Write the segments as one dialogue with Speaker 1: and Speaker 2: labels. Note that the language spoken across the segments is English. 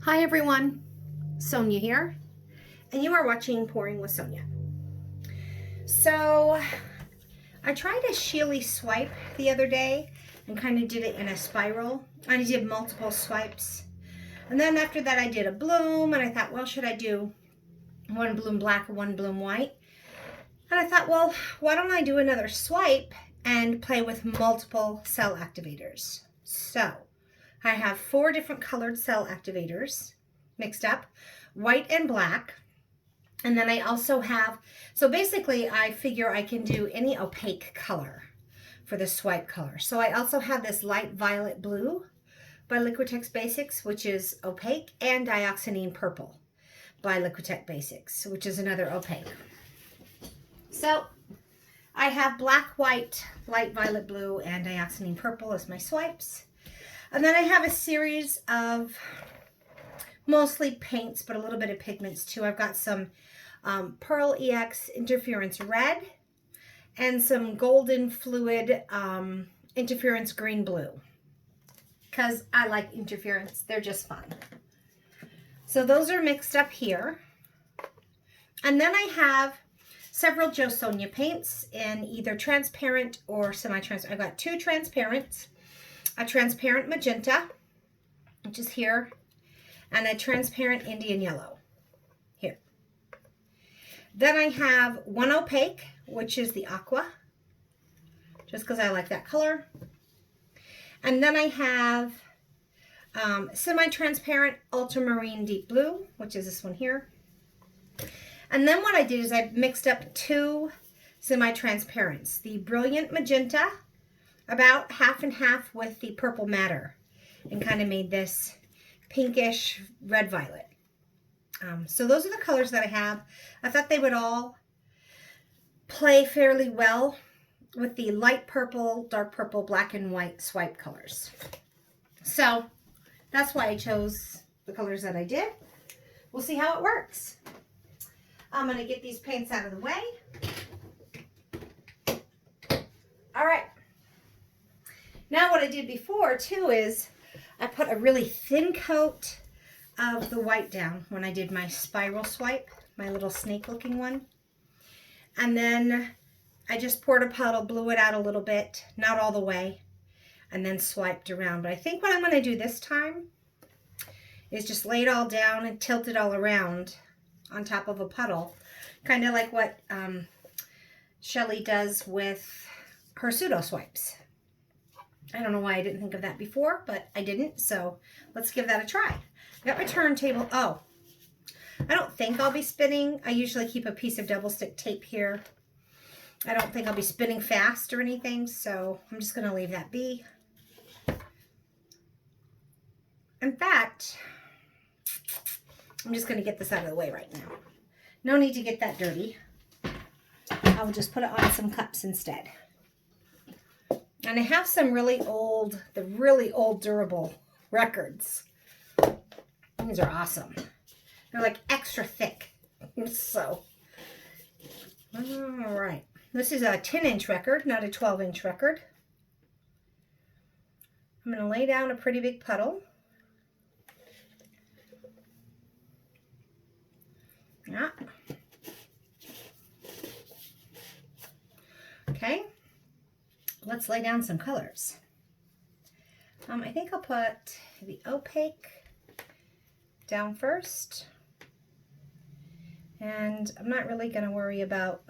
Speaker 1: Hi everyone, Sonia here, and you are watching Pouring with Sonia. So I tried a Sheely swipe the other day and kind of did it in a spiral. I did multiple swipes, and then after that I did a bloom, and I thought, well, should I do one bloom black or one bloom white? And I thought, well, why don't I do another swipe and play with multiple cell activators? So I have 4 different colored cell activators mixed up, white and black. And then I also have, so basically I figure I can do any opaque color for the swipe color. So I also have this light violet blue by Liquitex Basics, which is opaque, and dioxazine purple by Liquitex Basics, which is another opaque. So I have black, white, light violet blue, and dioxazine purple as my swipes. And then I have a series of mostly paints, but a little bit of pigments too. I've got some Pearl EX Interference Red and some Golden Fluid Interference Green Blue, because I like interference. They're just fun. So those are mixed up here. And then I have several Jo Sonia paints in either transparent or semi-transparent. I've got 2 transparents, a transparent magenta, which is here, and a transparent Indian yellow here. Then I have 1 opaque, which is the aqua, just because I like that color. And then I have semi-transparent ultramarine deep blue, which is this one here. And then what I did is I mixed up 2 semi-transparents, the brilliant magenta, about half and half, with the purple madder, and kind of made this pinkish red violet. So those are the colors that I have. I thought they would all play fairly well with the light purple, dark purple, black and white swipe colors. So that's why I chose the colors that I did. We'll see how it works. I'm going to get these paints out of the way. All right. Now what I did before too is I put a really thin coat of the white down when I did my spiral swipe, my little snake looking one. And then I just poured a puddle, blew it out a little bit, not all the way, and then swiped around. But I think what I'm going to do this time is just lay it all down and tilt it all around on top of a puddle, kind of like what Shelly does with her pseudo swipes. I don't know why I didn't think of that before, but I didn't, so let's give that a try. I got my turntable. Oh, I don't think I'll be spinning. I usually keep a piece of double stick tape here. I don't think I'll be spinning fast or anything, so I'm just going to leave that be. In fact, I'm just going to get this out of the way right now. No need to get that dirty. I will just put it on some cups instead. And I have some really old durable records. These are awesome. They're like extra thick. So, all right. This is a 10-inch record, not a 12-inch record. I'm going to lay down a pretty big puddle. Yeah. Okay. Let's lay down some colors. I think I'll put the opaque down first. And I'm not really going to worry about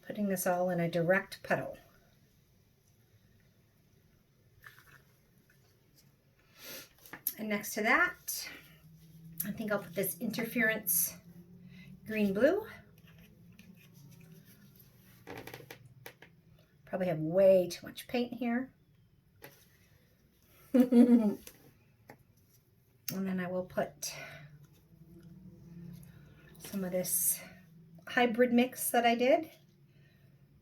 Speaker 1: putting this all in a direct puddle. And next to that, I think I'll put this interference green blue. Probably have way too much paint here. And then I will put some of this hybrid mix that I did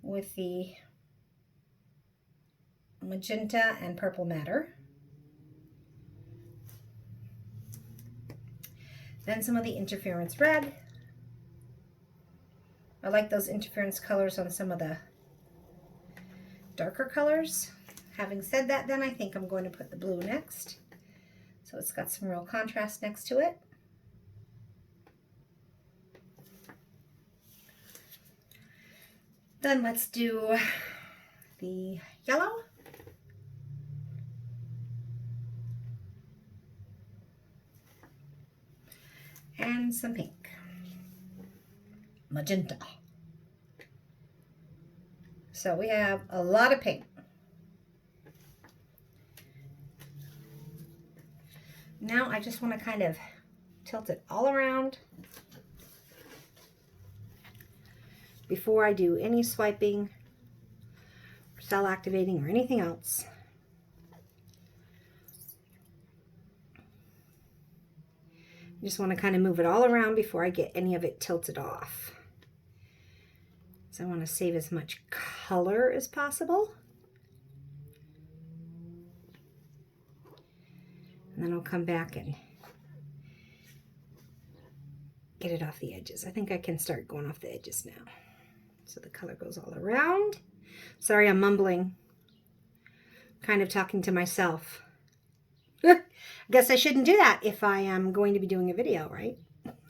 Speaker 1: with the magenta and purple madder. Then some of the interference red. I like those interference colors on some of the darker colors. Having said that, then I think I'm going to put the blue next. So it's got some real contrast next to it. Then let's do the yellow. And some pink. Magenta. So we have a lot of pink. Now I just want to kind of tilt it all around before I do any swiping, or cell activating, or anything else. I just want to kind of move it all around before I get any of it tilted off. So I want to save as much color as possible. And then I'll come back and get it off the edges. I think I can start going off the edges now. So the color goes all around. Sorry, I'm mumbling. Kind of talking to myself. I guess I shouldn't do that if I am going to be doing a video, right?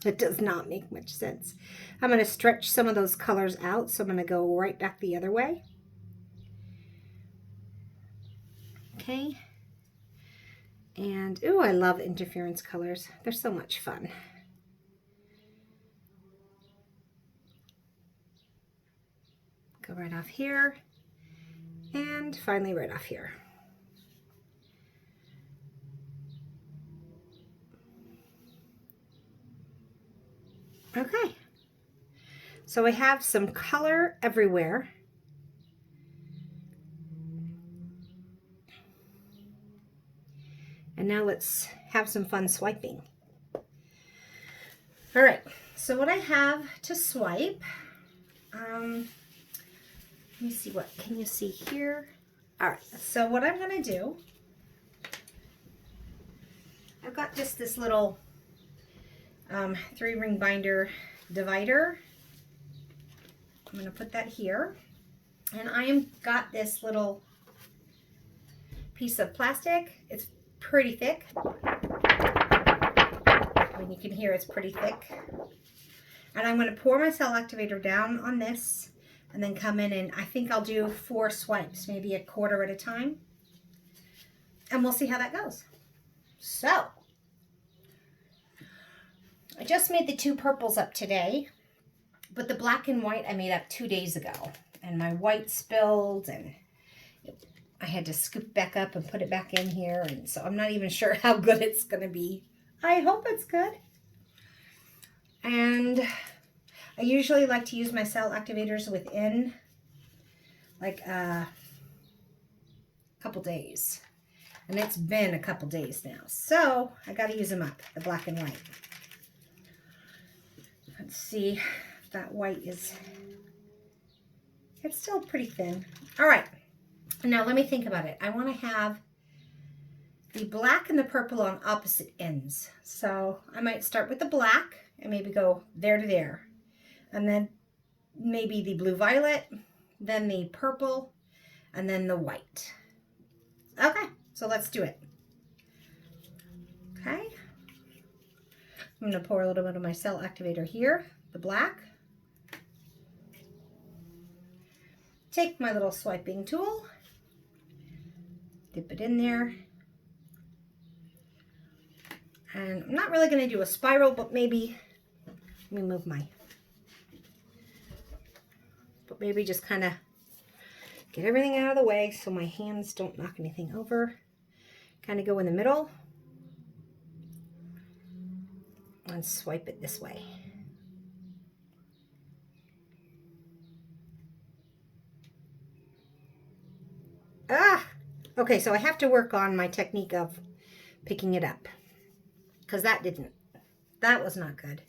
Speaker 1: It does not make much sense. I'm going to stretch some of those colors out, so I'm going to go right back the other way. Okay. And, ooh, I love interference colors. They're so much fun. Go right off here. And finally right off here. Okay. So we have some color everywhere. And now let's have some fun swiping. All right, so what I have to swipe, let me see, what can you see here? All right, so what I'm gonna do, I've got just this little 3-ring binder divider. I'm gonna put that here. And I am got this little piece of plastic. It's pretty thick. I mean, you can hear it's pretty thick. And I'm going to pour my cell activator down on this and then come in, and I think I'll do 4 swipes, maybe a quarter at a time. And we'll see how that goes. So, I just made the 2 purples up today, but the black and white I made up 2 days ago. And my white spilled, and I had to scoop back up and put it back in here, and so I'm not even sure how good it's going to be. I hope it's good. And I usually like to use my cell activators within like a couple days. And it's been a couple days now. So I got to use them up, the black and white. Let's see if that white is, it's still pretty thin. All right. Now let me think about it. I want to have the black and the purple on opposite ends. So I might start with the black and maybe go there to there. And then maybe the blue violet, then the purple, and then the white. Okay, so let's do it. Okay. I'm going to pour a little bit of my cell activator here, the black. Take my little swiping tool, dip it in there. And I'm not really going to do a spiral, but maybe, let me move my, but maybe just kind of get everything out of the way so my hands don't knock anything over. Kind of go in the middle and swipe it this way. Okay, so I have to work on my technique of picking it up, because that was not good.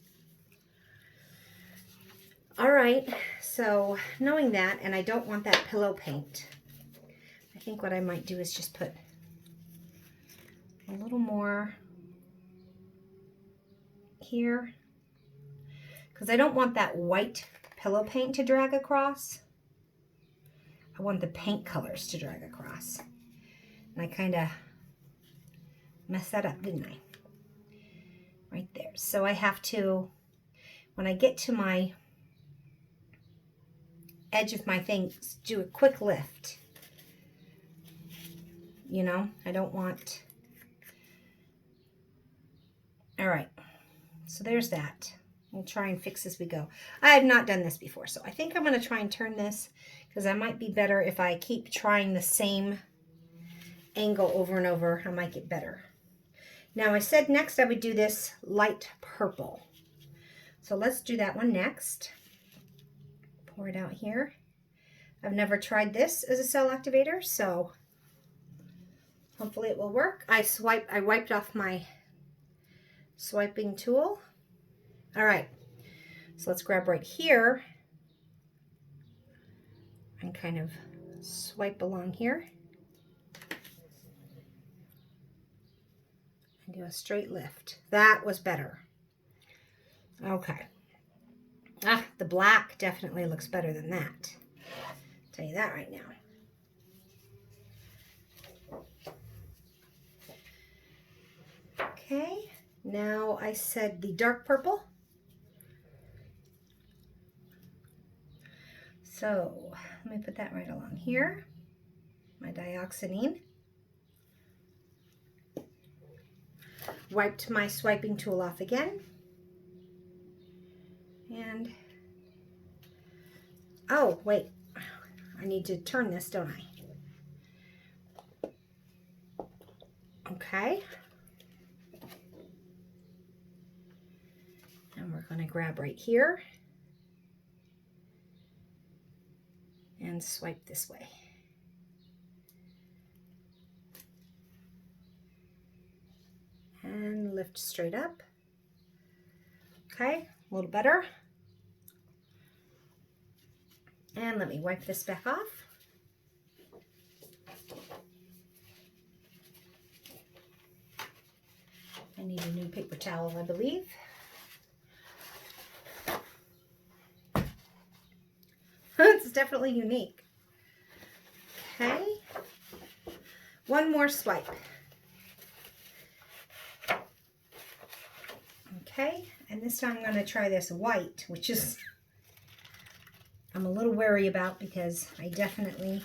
Speaker 1: All right, so knowing that, and I don't want that pillow paint, I think what I might do is just put a little more here, because I don't want that white pillow paint to drag across. I want the paint colors to drag across. And I kind of messed that up, didn't I? Right there. So I have to, when I get to my edge of my thing, do a quick lift. You know, I don't want... All right, so there's that. We'll try and fix as we go. I have not done this before, so I think I'm going to try and turn this, because I might be better if I keep trying the same angle over and over. I might get better. Now I said next I would do this light purple. So let's do that one next. Pour it out here. I've never tried this as a cell activator, so hopefully it will work. I wiped off my swiping tool. All right, so let's grab right here and kind of swipe along here and do a straight lift. That was better. Okay. Ah, the black definitely looks better than that. I'll tell you that right now. Okay, now I said the dark purple. So let me put that right along here. My dioxazine. Wiped my swiping tool off again. And, oh, wait, I need to turn this, don't I? Okay. And we're going to grab right here and swipe this way. And lift straight up. Okay, a little better. And let me wipe this back off. I need a new paper towel, I believe. It's definitely unique. Okay. One more swipe. Okay, and this time I'm going to try this white, which is I'm a little wary about because I definitely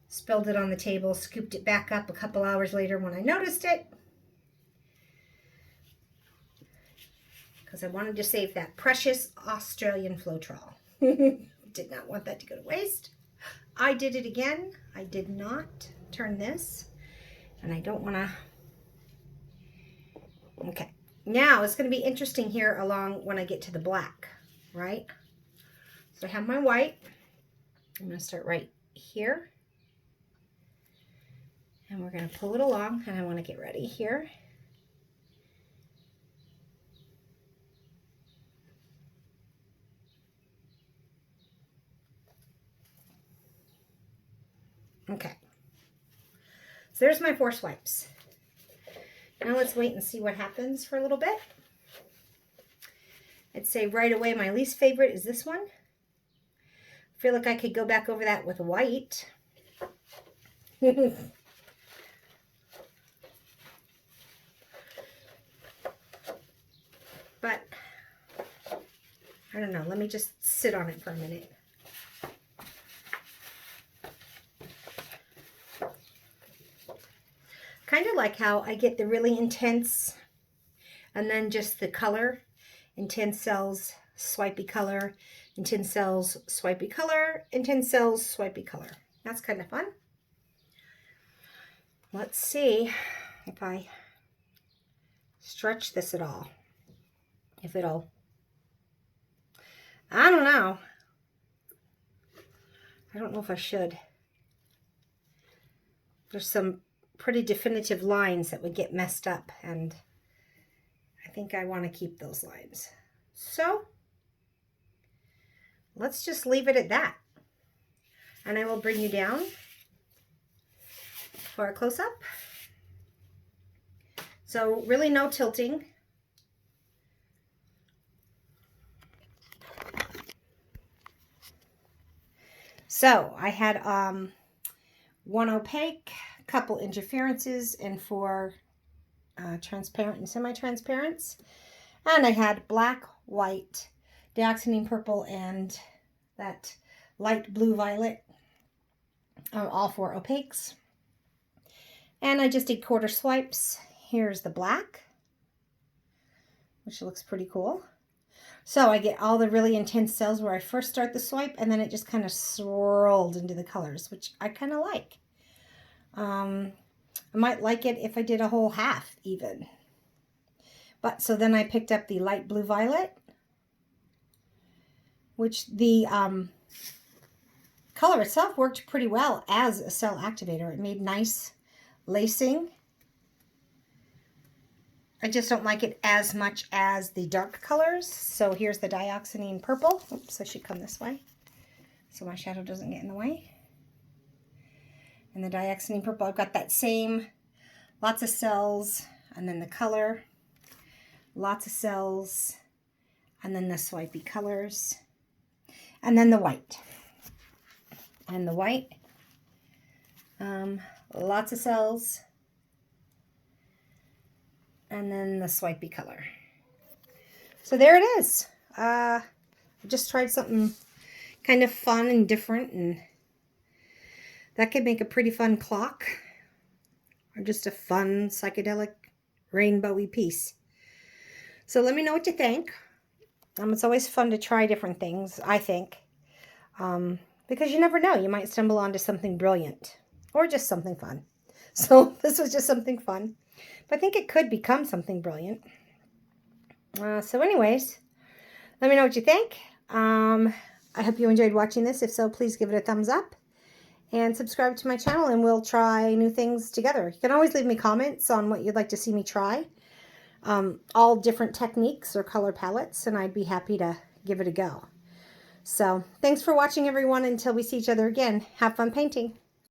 Speaker 1: spilled it on the table, scooped it back up a couple hours later when I noticed it, because I wanted to save that precious Australian Floetrol. Did not want that to go to waste. I did it again. I did not turn this, and I don't want to. Okay, now it's going to be interesting here along when I get to the black, right? So I have my white. I'm going to start right here. And we're going to pull it along, and I want to get ready here. Okay. So there's my 4 swipes. Now let's wait and see what happens for a little bit. I'd say right away my least favorite is this one. I feel like I could go back over that with white. But I don't know. Let me just sit on it for a minute. Kind of like how I get the really intense and then just the color. Intense cells, swipey color. Intense cells, swipey color. Intense cells, swipey color. That's kind of fun. Let's see if I stretch this at all. If it'll, I don't know. I don't know if I should. There's some pretty definitive lines that would get messed up, and I think I want to keep those lines. So let's just leave it at that. And I will bring you down for a close-up. So really no tilting. So I had one opaque, couple interferences and 4 transparent and semi-transparents. And I had black, white, dioxazine purple, and that light blue violet, all 4 opaques. And I just did quarter swipes. Here's the black, which looks pretty cool. So I get all the really intense cells where I first start the swipe, and then it just kind of swirled into the colors, which I kind of like. I might like it if I did a whole half even. But so then I picked up the light blue violet, which the color itself worked pretty well as a cell activator. It made nice lacing. I just don't like it as much as the dark colors. So here's the dioxazine purple. Oops, I should come this way so my shadow doesn't get in the way. And the dioxazine purple, I've got that same, lots of cells, and then the color, lots of cells, and then the swipey colors, and then the white. And the white, lots of cells, and then the swipey color. So there it is. I just tried something kind of fun and different, and that could make a pretty fun clock, or just a fun psychedelic rainbowy piece. So let me know what you think. It's always fun to try different things, I think, because you never know, you might stumble onto something brilliant or just something fun. So this was just something fun, but I think it could become something brilliant. So anyways, let me know what you think. I hope you enjoyed watching this. If so, please give it a thumbs up and subscribe to my channel, and we'll try new things together. You can always leave me comments on what you'd like to see me try. All different techniques or color palettes, and I'd be happy to give it a go. So thanks for watching, everyone. Until we see each other again, have fun painting.